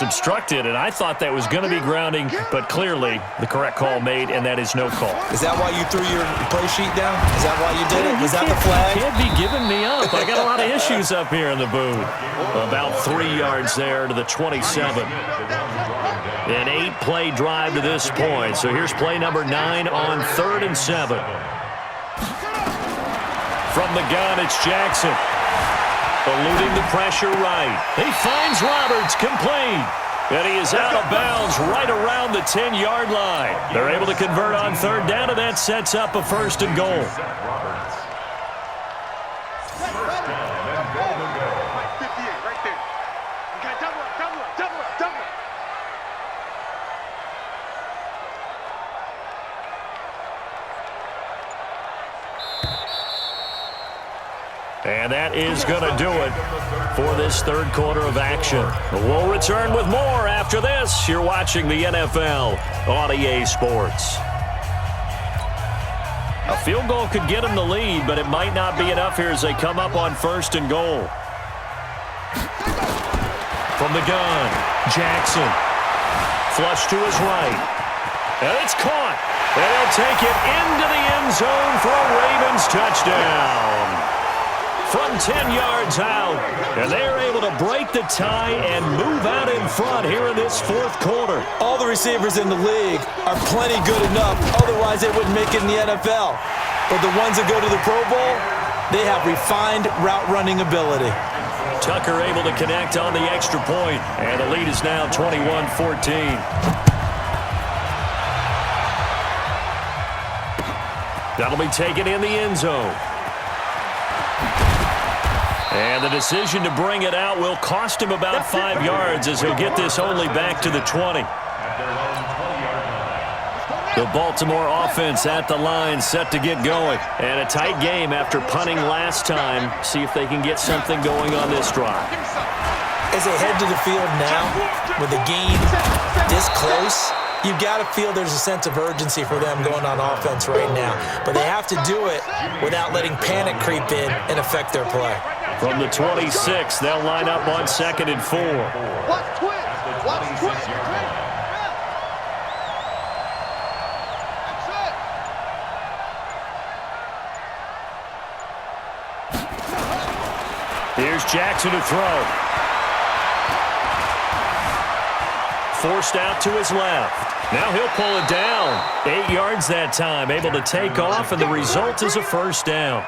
Obstructed, and I thought that was going to be grounding, but clearly the correct call made, and that is no call. Is that why you threw your play sheet down? Is that why you did it? Was that the flag? You can't be giving me up. I got a lot of issues up here in the booth. About 3 yards there to the 27. An 8-play drive to this point. So here's play number 9 on 3rd and 7. From the gun, it's Jackson. Eluding the pressure right. He finds Roberts, complete. And he is out of bounds right around the 10-yard line. They're able to convert on 3rd down, and that sets up a 1st and goal. And that is going to do it for this 3rd quarter of action. We'll return with more after this. You're watching the NFL on EA Sports. A field goal could get them the lead, but it might not be enough here as they come up on 1st and goal. From the gun, Jackson. Flush to his right. And it's caught. And they'll take it into the end zone for a Ravens touchdown. From 10 yards out, and they're able to break the tie and move out in front here in this 4th quarter. All the receivers in the league are plenty good enough, otherwise they wouldn't make it in the NFL. But the ones that go to the Pro Bowl, they have refined route running ability. Tucker able to connect on the extra point, and the lead is now 21-14. That'll be taken in the end zone. And the decision to bring it out will cost him about 5 yards as he'll get this only back to the 20. The Baltimore offense at the line set to get going. And a tight game after punting last time. See if they can get something going on this drive. As they head to the field now, with the game this close, you've got to feel there's a sense of urgency for them going on offense right now. But they have to do it without letting panic creep in and affect their play. From the 26, they'll line up on 2nd and 4. Watch twist. Watch twist. Here's Jackson to throw. Forced out to his left. Now he'll pull it down. 8 yards that time, able to take off, and the result is a 1st down.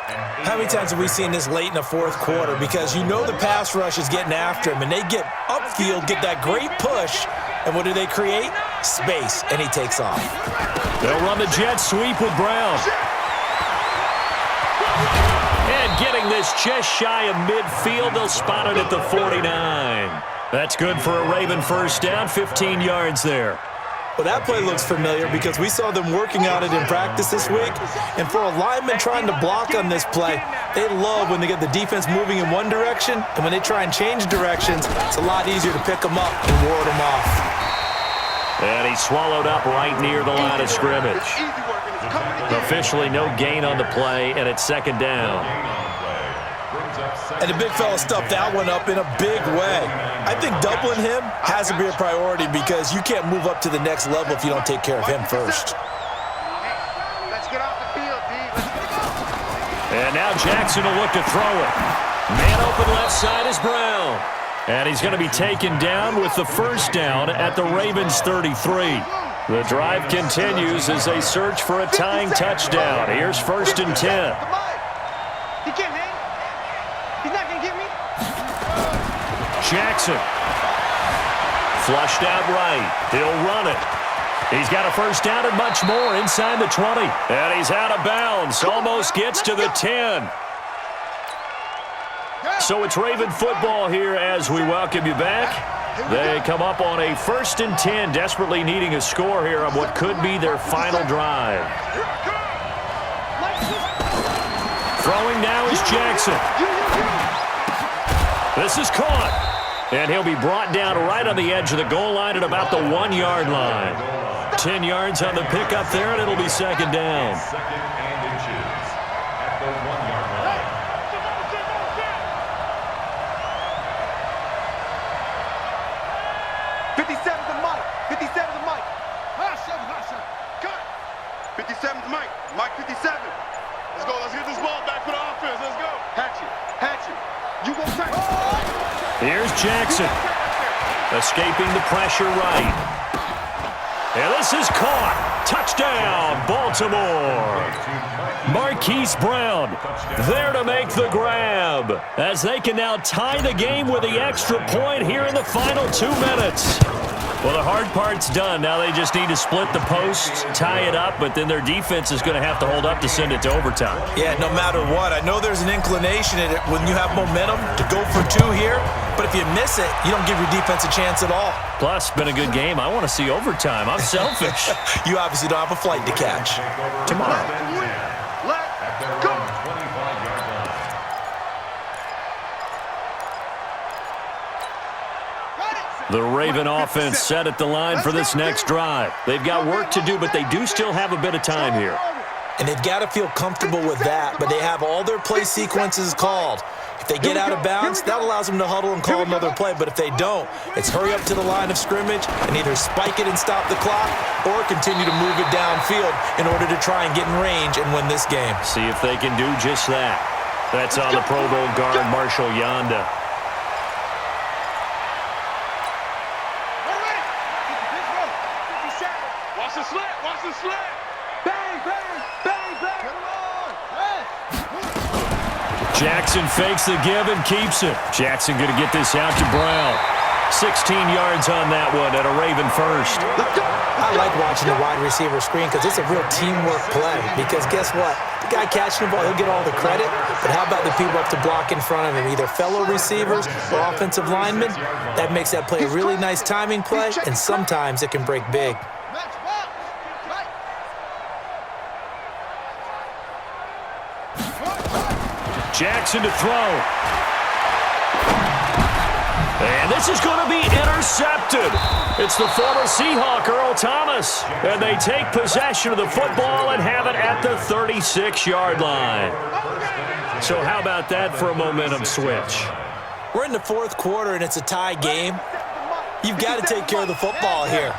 How many times have we seen this late in the 4th quarter? Because you know the pass rush is getting after him, and they get upfield, get that great push, and what do they create? Space, and he takes off. They'll run the jet sweep with Brown. And getting this just shy of midfield, they'll spot it at the 49. That's good for a Raven 1st down, 15 yards there. Well, that play looks familiar because we saw them working on it in practice this week. And for a lineman trying to block on this play, they love when they get the defense moving in one direction. And when they try and change directions, it's a lot easier to pick them up and ward them off. And he's swallowed up right near the line of scrimmage. Officially no gain on the play, and it's 2nd down. And the big fella stuffed that one up in a big way. I think doubling him has to be a priority because you can't move up to the next level if you don't take care of him first. Let's get off the field, D. And now Jackson will look to throw it. Man open left side is Brown. And he's going to be taken down with the 1st down at the Ravens 33. The drive continues as they search for a tying touchdown. Here's 1st and 10. He can't hang. He's not going to get me. Jackson. Flushed out right. He'll run it. He's got a 1st down and much more inside the 20. And he's out of bounds. Almost gets to the 10. So it's Raven football here as we welcome you back. They come up on a 1st and 10, desperately needing a score here on what could be their final drive. Throwing now is Jackson. This is caught. And he'll be brought down right on the edge of the goal line at about the 1-yard line. 10 yards on the pickup there, and it'll be 2nd down. 57's the mic. 57's the mic. Cut. 57's Mike. Mike 57. Let's go. Let's get this ball back for the offense. Let's go. Hatchet. You go back. Here's Jackson. Escaping the pressure right. And this is caught. Touchdown, Baltimore. Marquise Brown there to make the grab as they can now tie the game with the extra point here in the final 2 minutes. Well, the hard part's done. Now they just need to split the posts, tie it up, but then their defense is going to have to hold up to send it to overtime. Yeah, no matter what. I know there's an inclination in it when you have momentum to go for 2 here, but if you miss it, you don't give your defense a chance at all. Plus, been a good game. I want to see overtime. I'm selfish. You obviously don't have a flight to catch. Tomorrow. Let's go. The Raven offense set at the line for this next drive. They've got work to do, but they do still have a bit of time here. And they've got to feel comfortable with that, but they have all their play sequences called. If they get out of bounds, that allows them to huddle and call another play. But if they don't, it's hurry up to the line of scrimmage and either spike it and stop the clock or continue to move it downfield in order to try and get in range and win this game. See if they can do just that. That's on the Pro Bowl guard, Marshall Yanda. Watch the slant. Watch the slant. Bang, bang, bang, bang. Come on. Jackson fakes the give and keeps it. Jackson going to get this out to Brown. 16 yards on that one at a Raven first. I like watching the wide receiver screen because it's a real teamwork play. Because guess what? The guy catching the ball, he'll get all the credit. But how about the people up to block in front of him, either fellow receivers or offensive linemen? That makes that play a really nice timing play, and sometimes it can break big. Jackson to throw. And this is going to be intercepted. It's the former Seahawk, Earl Thomas. And they take possession of the football and have it at the 36-yard line. So how about that for a momentum switch? We're in the fourth quarter, and it's a tie game. You've got to take care of the football here.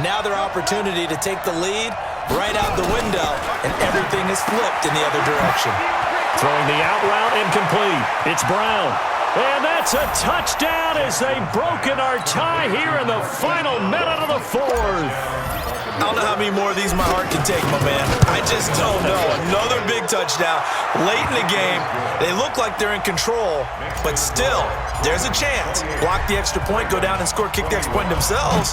Now their opportunity to take the lead right out the window, and everything is flipped in the other direction. Throwing the out route incomplete. It's Brown. And that's a touchdown as they've broken our tie here in the final minute of the fourth. I don't know how many more of these my heart can take, my man. I just don't know. Another big touchdown late in the game. They look like they're in control, but still, there's a chance. Block the extra point, go down and score, kick the extra point themselves.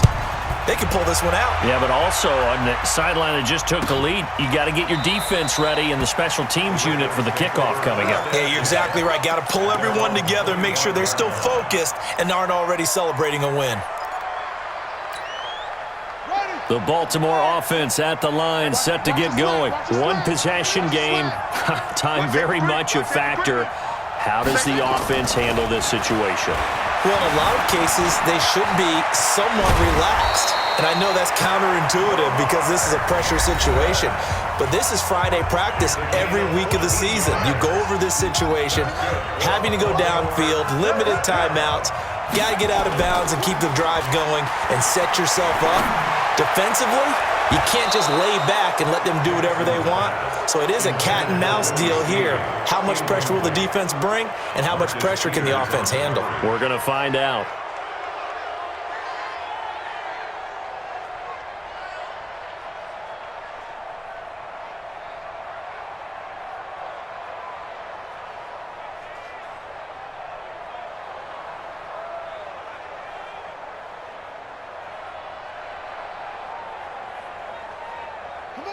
They can pull this one out. Yeah, but also on the sideline that just took the lead, you got to get your defense ready and the special teams unit for the kickoff coming up. Yeah, you're exactly right. Got to pull everyone together and make sure they're still focused and aren't already celebrating a win. The Baltimore offense at the line, set to get going. One possession game. Time very much a factor. How does the offense handle this situation? Well, in a lot of cases, they should be somewhat relaxed. And I know that's counterintuitive because this is a pressure situation. But this is Friday practice every week of the season. You go over this situation, having to go downfield, limited timeouts, got to get out of bounds and keep the drive going and set yourself up. Defensively, you can't just lay back and let them do whatever they want. So it is a cat and mouse deal here. How much pressure will the defense bring, and how much pressure can the offense handle? We're going to find out.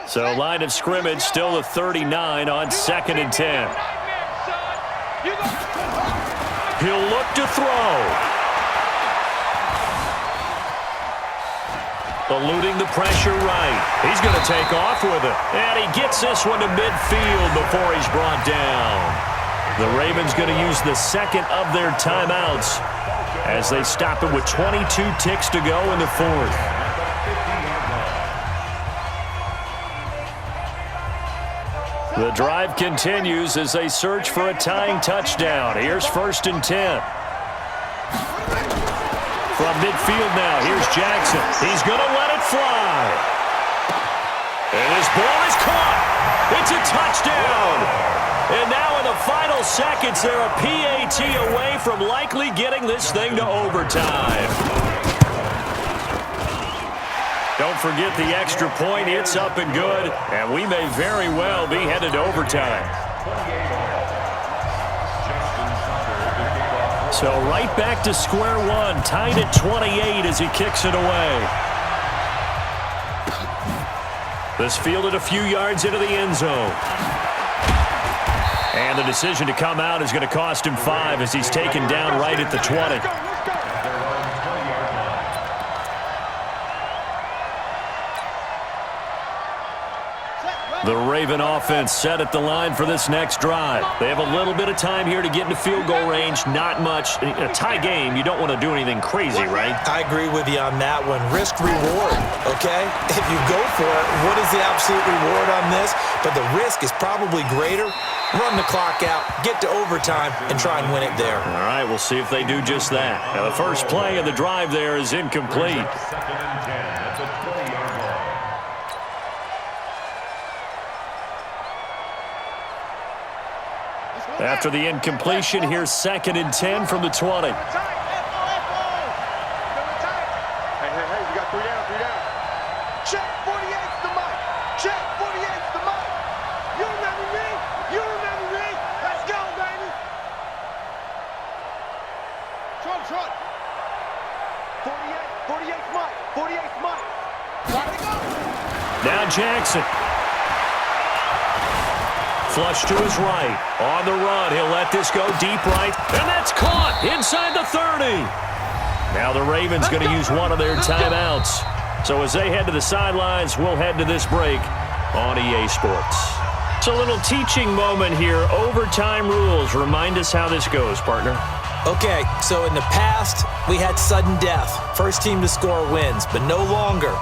So line of scrimmage still a 39 on 2nd and 10. He'll look to throw. Eluding the pressure right. He's going to take off with it. And he gets this one to midfield before he's brought down. The Ravens going to use the second of their timeouts as they stop it with 22 ticks to go in the fourth. The drive continues as they search for a tying touchdown. Here's 1st and 10. From midfield now. Here's Jackson. He's going to let it fly. And his ball is caught. It's a touchdown. And now in the final seconds, they're a PAT away from likely getting this thing to overtime. Don't forget the extra point. It's up and good. And we may very well be headed to overtime. So right back to square one, tied at 28 as he kicks it away. This fielded a few yards into the end zone. And the decision to come out is going to cost him 5 as he's taken down right at the 20. The Raven offense set at the line for this next drive. They have a little bit of time here to get into field goal range. Not much. In a tie game, you don't want to do anything crazy, right? I agree with you on that one. Risk reward, okay? If you go for it, what is the absolute reward on this? But the risk is probably greater. Run the clock out, get to overtime, and try and win it there. All right, we'll see if they do just that. Now, the first play of the drive there is incomplete. After the incompletion, here's 2nd and 10 from the 20. Hey, you got 3 down. Check 48's the mic. Check 48's the mic. You remember me? You remember me? Let's go, baby. Trot. 48's mic. 48's mic. Gotta go. Now Jackson. Flush to his right. On the run, he'll let this go deep right. And that's caught inside the 30. Now the Ravens going to use one of their timeouts. So as they head to the sidelines, we'll head to this break on EA Sports. It's a little teaching moment here. Overtime rules. Remind us how this goes, partner. Okay, so in the past, we had sudden death. First team to score wins, but no longer.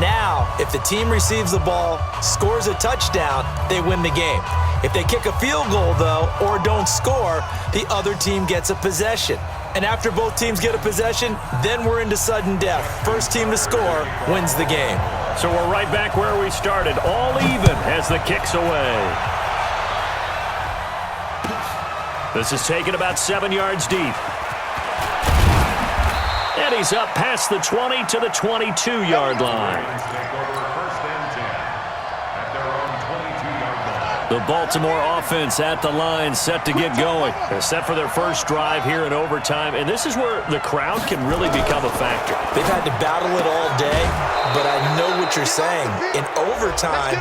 Now, if the team receives the ball, scores a touchdown, they win the game. If they kick a field goal, though, or don't score, the other team gets a possession. And after both teams get a possession, then we're into sudden death. First team to score wins the game. So we're right back where we started, all even as the kick's away. This is taken about 7 yards deep. And he's up past the 20 to the 22-yard line. The Baltimore offense at the line, set to get going. They're set for their first drive here in overtime, and this is where the crowd can really become a factor. They've had to battle it all day, but I know what you're saying. In overtime,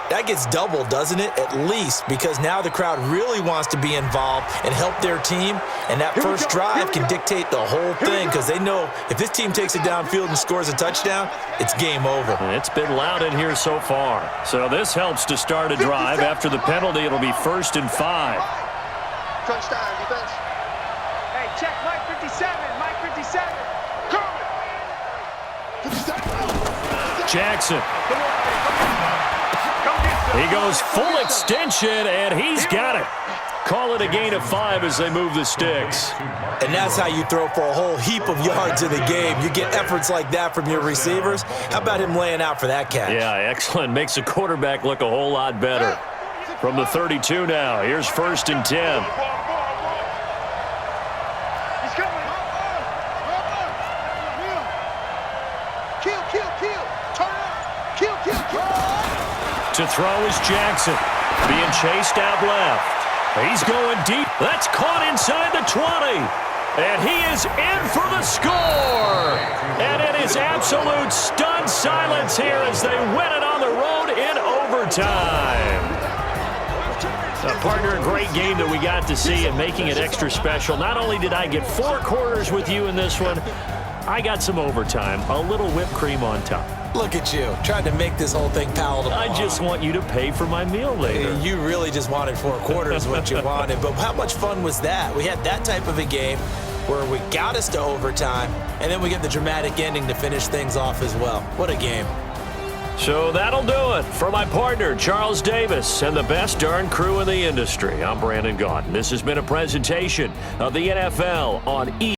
that gets doubled, doesn't it? At least, because now the crowd really wants to be involved and help their team, and that first drive can dictate the whole thing because they know if this team takes it downfield and scores a touchdown, it's game over. It's been loud in here so far. So this helps to start a drive. After the penalty, it'll be 1st and 5. Touchdown, defense. Hey, check Mike 57. Mike 57. Jackson. He goes full extension, and he's got it. Call it a gain of 5 as they move the sticks. And that's how you throw for a whole heap of yards in the game. You get efforts like that from your receivers. How about him laying out for that catch? Yeah, excellent. Makes the quarterback look a whole lot better. From the 32 now, here's 1st and 10. He's coming. Kill. Turn up. Kill. To throw is Jackson. Being chased out left. He's going deep. That's caught inside the 20. And he is in for the score. And it is absolute stunned silence here as they win it on the road in overtime. Partner, a great game that we got to see and making it extra special. Not only did I get 4 quarters with you in this one, I got some overtime, a little whipped cream on top. Look at you, trying to make this whole thing palatable. I just want you to pay for my meal later. You really just wanted 4 quarters what you wanted, but how much fun was that? We had that type of a game where we got us to overtime, and then we get the dramatic ending to finish things off as well. What a game. So that'll do it for my partner, Charles Davis, and the best darn crew in the industry. I'm Brandon Gaudin. This has been a presentation of the NFL on